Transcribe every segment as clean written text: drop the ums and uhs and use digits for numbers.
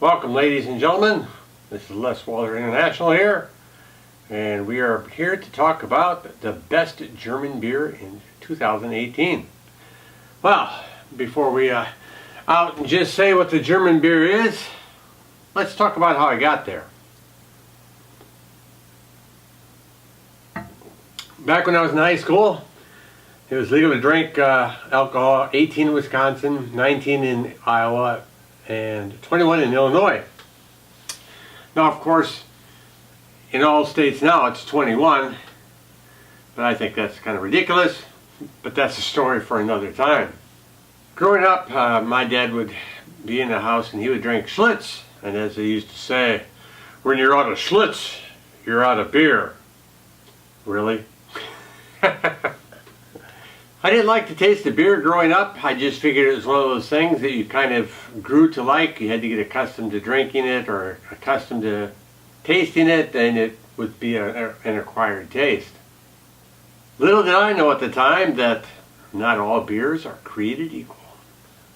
Welcome, ladies and gentlemen. This is Les Walter International here, and we are here to talk about the best German beer in 2018. Well, before we out and just say what the German beer is, let's talk about how I got there. Back when I was in high school, it was legal to drink alcohol, 18 in Wisconsin, 19 in Iowa, and 21 in Illinois. Now, of course, in all states now it's 21, but I think that's kind of ridiculous, but that's a story for another time. Growing up, my dad would be in the house and he would drink Schlitz, and as they used to say, when you're out of Schlitz, you're out of beer. Really? I didn't like the taste of beer growing up. I just figured it was one of those things that you kind of grew to like. You had to get accustomed to drinking it or accustomed to tasting it, and it would be an acquired taste. Little did I know at the time that not all beers are created equal.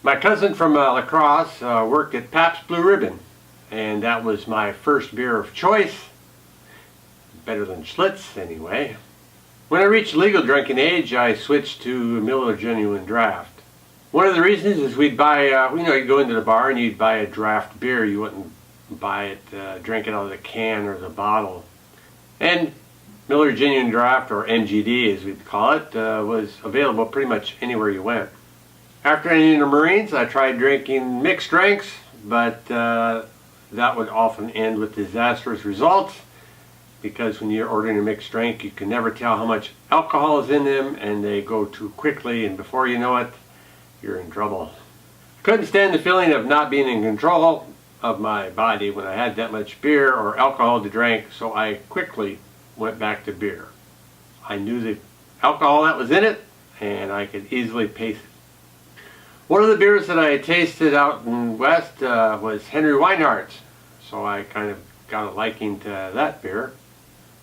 My cousin from La Crosse worked at Pabst Blue Ribbon, and that was my first beer of choice. Better than Schlitz, anyway. When I reached legal drinking age, I switched to Miller Genuine Draft. One of the reasons is we'd buy, you'd go into the bar and you'd buy a draft beer. You wouldn't buy it, drink it out of the can or the bottle. And Miller Genuine Draft, or MGD as we'd call it, was available pretty much anywhere you went. After entering the Marines, I tried drinking mixed drinks, but that would often end with disastrous results. Because when you're ordering a mixed drink, you can never tell how much alcohol is in them, and they go too quickly, and before you know it, you're in trouble. I couldn't stand the feeling of not being in control of my body when I had that much beer or alcohol to drink, so I quickly went back to beer. I knew the alcohol that was in it, and I could easily pace it. One of the beers that I tasted out in West was Henry Weinhardt's, so I kind of got a liking to that beer.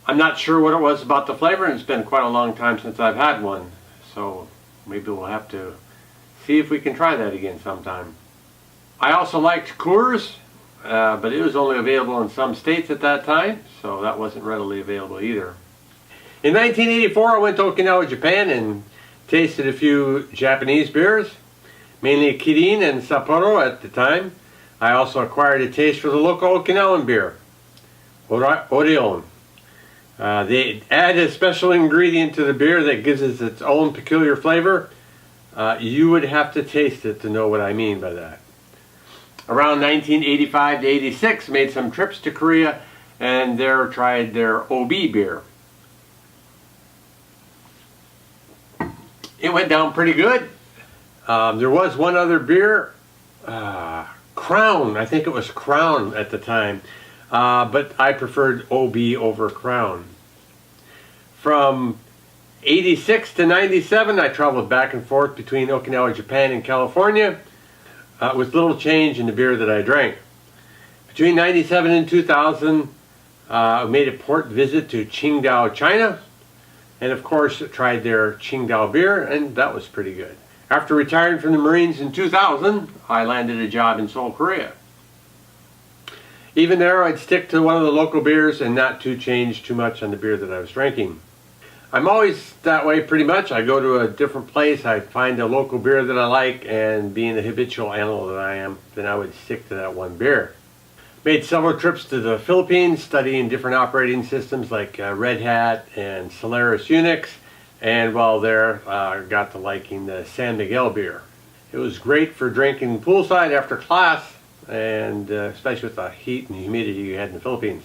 I'm not sure what it was about the flavor, and it's been quite a long time since I've had one, so maybe we'll have to see if we can try that again sometime. I also liked Coors, but it was only available in some states at that time, so that wasn't readily available either. In 1984, I went to Okinawa, Japan, and tasted a few Japanese beers, mainly Kirin and Sapporo at the time. I also acquired a taste for the local Okinawan beer, Orion. They add a special ingredient to the beer that gives it its own peculiar flavor. You would have to taste it to know what I mean by that. Around 1985 to 86, made some trips to Korea and there tried their OB beer. It went down pretty good. There was one other beer, Crown. I think it was Crown at the time. But I preferred OB over Crown. From 86 to 97, I traveled back and forth between Okinawa, Japan, and California with little change in the beer that I drank. Between 97 and 2000, I made a port visit to Qingdao, China, and of course tried their Qingdao beer, and that was pretty good. After retiring from the Marines in 2000, I landed a job in Seoul, Korea. Even there, I'd stick to one of the local beers and not to change too much on the beer that I was drinking. I'm always that way pretty much. I go to a different place, I find a local beer that I like, and being the habitual animal that I am, then I would stick to that one beer. Made several trips to the Philippines, studying different operating systems like Red Hat and Solaris Unix, and while there, got to liking the San Miguel beer. It was great for drinking poolside after class, and especially with the heat and humidity you had in the Philippines.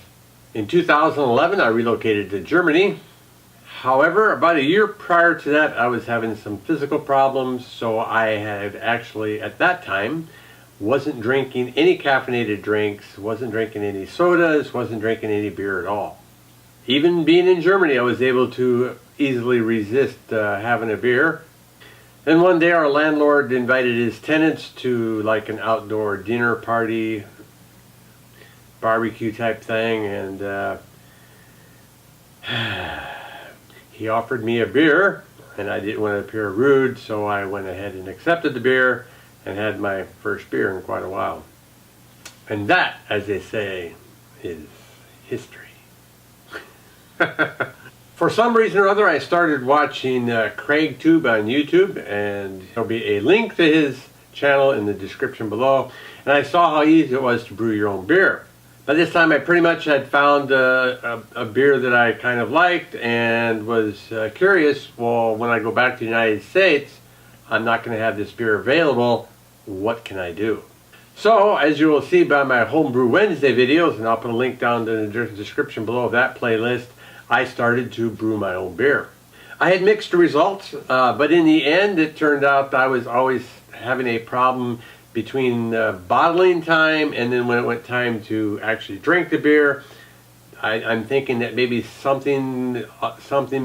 In 2011, I relocated to Germany. However, about a year prior to that, I was having some physical problems, so I had actually, at that time, wasn't drinking any caffeinated drinks, wasn't drinking any sodas, wasn't drinking any beer at all. Even being in Germany, I was able to easily resist having a beer. Then one day our landlord invited his tenants to like an outdoor dinner party, barbecue type thing, and he offered me a beer, and I didn't want to appear rude, so I went ahead and accepted the beer and had my first beer in quite a while. And that, as they say, is history. For some reason or other, I started watching CraigTube on YouTube, and there'll be a link to his channel in the description below. And I saw how easy it was to brew your own beer. By this time, I pretty much had found a beer that I kind of liked and was curious, well, when I go back to the United States, I'm not going to have this beer available. What can I do? So, as you will see by my Homebrew Wednesday videos, and I'll put a link down in the description below of that playlist, I started to brew my own beer. I had mixed results, but in the end, it turned out I was always having a problem between bottling time and then when it went time to actually drink the beer. I'm thinking that maybe something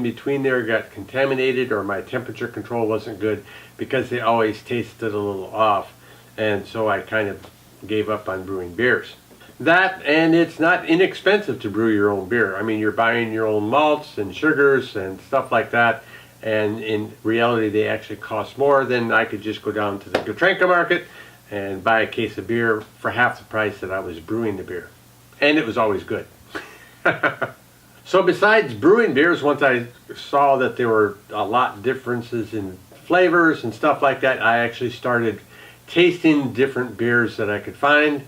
between there got contaminated, or my temperature control wasn't good, because they always tasted a little off, and so I kind of gave up on brewing beers. That, and it's not inexpensive to brew your own beer. I mean, you're buying your own malts and sugars and stuff like that, and in reality they actually cost more than I could just go down to the Gotrenka market and buy a case of beer for half the price that I was brewing the beer. And it was always good. So besides brewing beers, once I saw that there were a lot of differences in flavors and stuff like that, I actually started tasting different beers that I could find,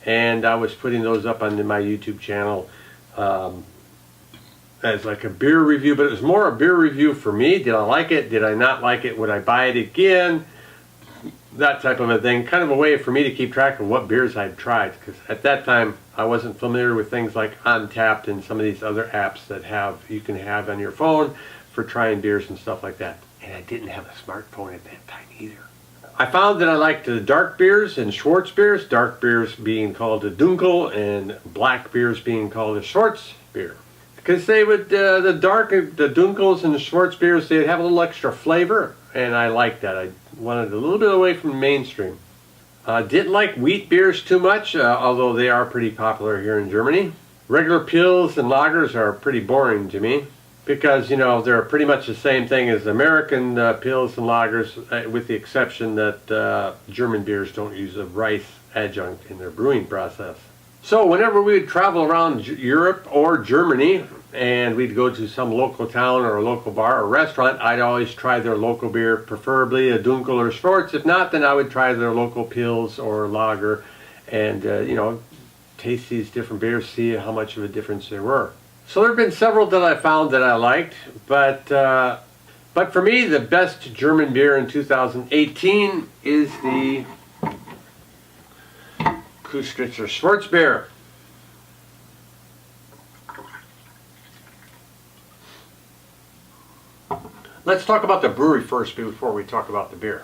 and I was putting those up on my YouTube channel as like a beer review, but it was more a beer review for me. Did I like it? Did I not like it? Would I buy it again? That type of a thing, kind of a way for me to keep track of what beers I'd tried, because at that time I wasn't familiar with things like Untappd and some of these other apps that you can have on your phone for trying beers and stuff like that. And I didn't have a smartphone at that time either. I found that I liked the dark beers and Schwartz beers, dark beers being called a Dunkel and black beers being called a Schwartz beer. Because they would, the Dunkels and the Schwartz beers, they'd have a little extra flavor, and I liked that. I wanted a little bit away from the mainstream. Didn't like wheat beers too much, although they are pretty popular here in Germany. Regular pills and lagers are pretty boring to me, because, you know, they're pretty much the same thing as American pills and lagers, with the exception that German beers don't use a rice adjunct in their brewing process. So whenever we would travel around Europe or Germany, and we'd go to some local town or a local bar or restaurant, I'd always try their local beer, preferably a Dunkel or Schwartz. If not, then I would try their local pills or lager, and you know, taste these different beers, see how much of a difference there were. So there have been several that I found that I liked, but for me, the best German beer in 2018 is the Köstritzer Schwartz beer. Let's talk about the brewery first before we talk about the beer.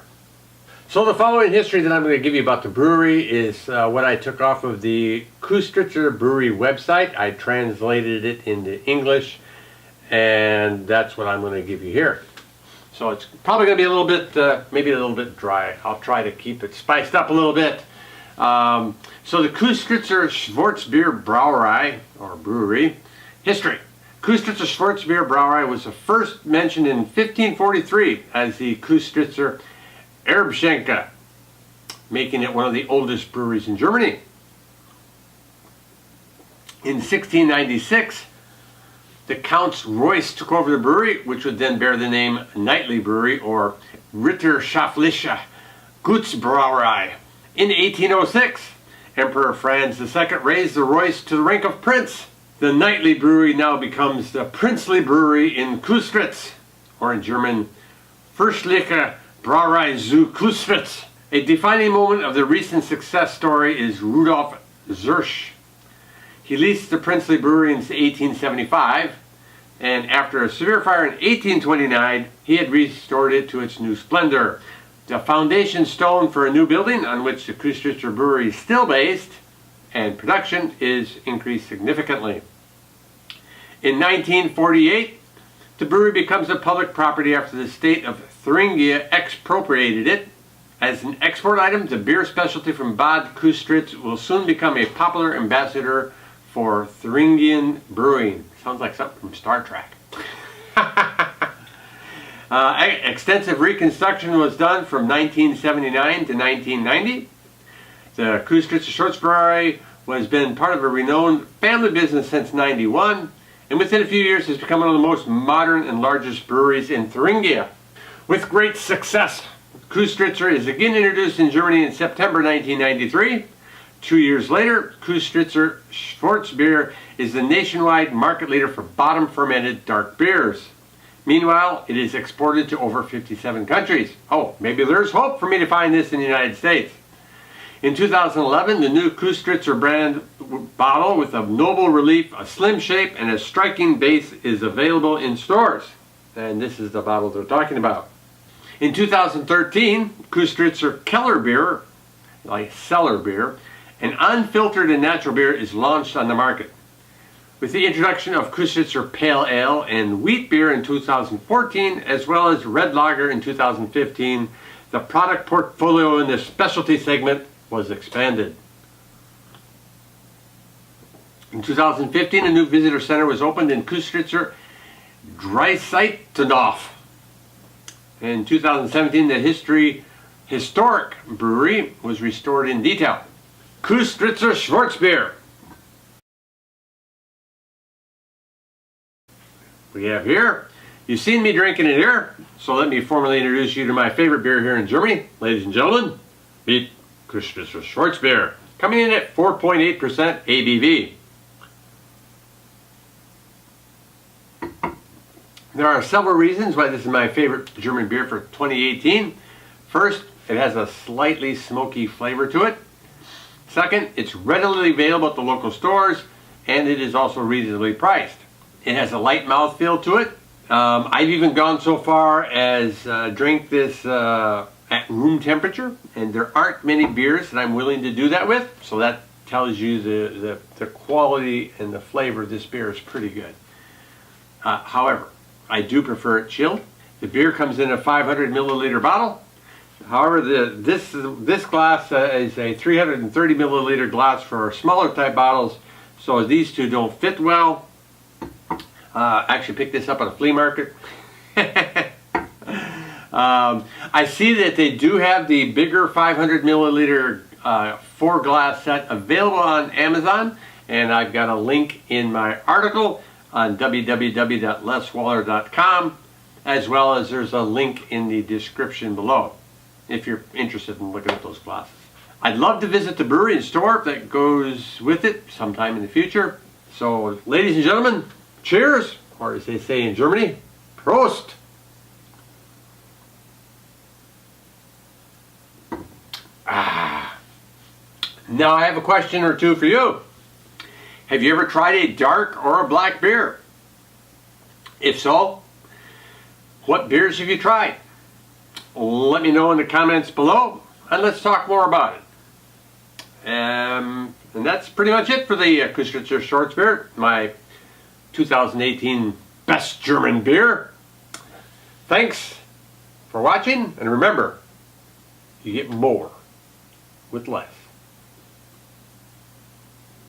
So the following history that I'm going to give you about the brewery is what I took off of the Köstritzer Brewery website. I translated it into English, and that's what I'm going to give you here. So it's probably going to be a little bit, maybe a little bit dry. I'll try to keep it spiced up a little bit. So the Köstritzer Schwartz Bier Brauerei, or brewery, history. Köstritzer Schwartz Bier Brauerei was first mentioned in 1543 as the Köstritzer Erbschenke, making it one of the oldest breweries in Germany. In 1696, the Counts Reuss took over the brewery, which would then bear the name Knightly Brewery, or Ritterschaftliche Gutsbrauerei. In 1806, Emperor Franz II raised the Reuss to the rank of prince. The Knightly Brewery now becomes the Princely Brewery in Köstritz, or in German, Fürstliche Brauerei zu Köstritz. A defining moment of the recent success story is Rudolf Zirsch. He leased the Princely Brewery in 1875, and after a severe fire in 1829, he had restored it to its new splendor. The foundation stone for a new building on which the Köstritzer Brewery is still based, and production is increased significantly. In 1948, the brewery becomes a public property after the state of Thuringia expropriated it. As an export item, the beer specialty from Bad Köstritz will soon become a popular ambassador for Thuringian brewing. Sounds like something from Star Trek. Extensive reconstruction was done from 1979 to 1990. The Köstritzer Brewery has been part of a renowned family business since '91, and within a few years has become one of the most modern and largest breweries in Thuringia. With great success, Köstritzer is again introduced in Germany in September 1993. 2 years later, Köstritzer Schwartz beer is the nationwide market leader for bottom fermented dark beers. Meanwhile, it is exported to over 57 countries. Oh, maybe there's hope for me to find this in the United States. In 2011, the new Köstritzer brand bottle with a noble relief, a slim shape, and a striking base is available in stores. And this is the bottle they're talking about. In 2013, Köstritzer Keller beer, like cellar beer, an unfiltered and natural beer is launched on the market. With the introduction of Köstritzer Pale Ale and wheat beer in 2014, as well as red lager in 2015, the product portfolio in the specialty segment was expanded. In 2015, a new visitor center was opened in Köstritzer Dreiseitenhof. In 2017, the historic brewery was restored in detail. Köstritzer Schwartz beer. We have here, you've seen me drinking it here, so let me formally introduce you to my favorite beer here in Germany. Ladies and gentlemen, meet Köstritzer Schwartz beer, coming in at 4.8% ABV. There are several reasons why this is my favorite German beer for 2018. First, it has a slightly smoky flavor to it. Second, it's readily available at the local stores, and it is also reasonably priced. It has a light mouthfeel to it. I've even gone so far as drink this at room temperature, and there aren't many beers that I'm willing to do that with, so that tells you the quality and the flavor of this beer is pretty good. However, I do prefer it chilled. The beer comes in a 500 milliliter bottle. However, this glass is a 330 milliliter glass for smaller type bottles, so these two don't fit well. Actually picked this up at a flea market. I see that they do have the bigger 500 milliliter 4 glass set available on Amazon, and I've got a link in my article on www.leswaller.com, as well as there's a link in the description below if you're interested in looking at those glasses. I'd love to visit the brewery and store that goes with it sometime in the future. So, ladies and gentlemen, cheers, or as they say in Germany, Prost! Now I have a question or two for you. Have you ever tried a dark or a black beer? If so, what beers have you tried? Let me know in the comments below, and let's talk more about it. And that's pretty much it for the Köstritzer Schwartz beer, my 2018 best German beer. Thanks for watching, and remember, you get more with less.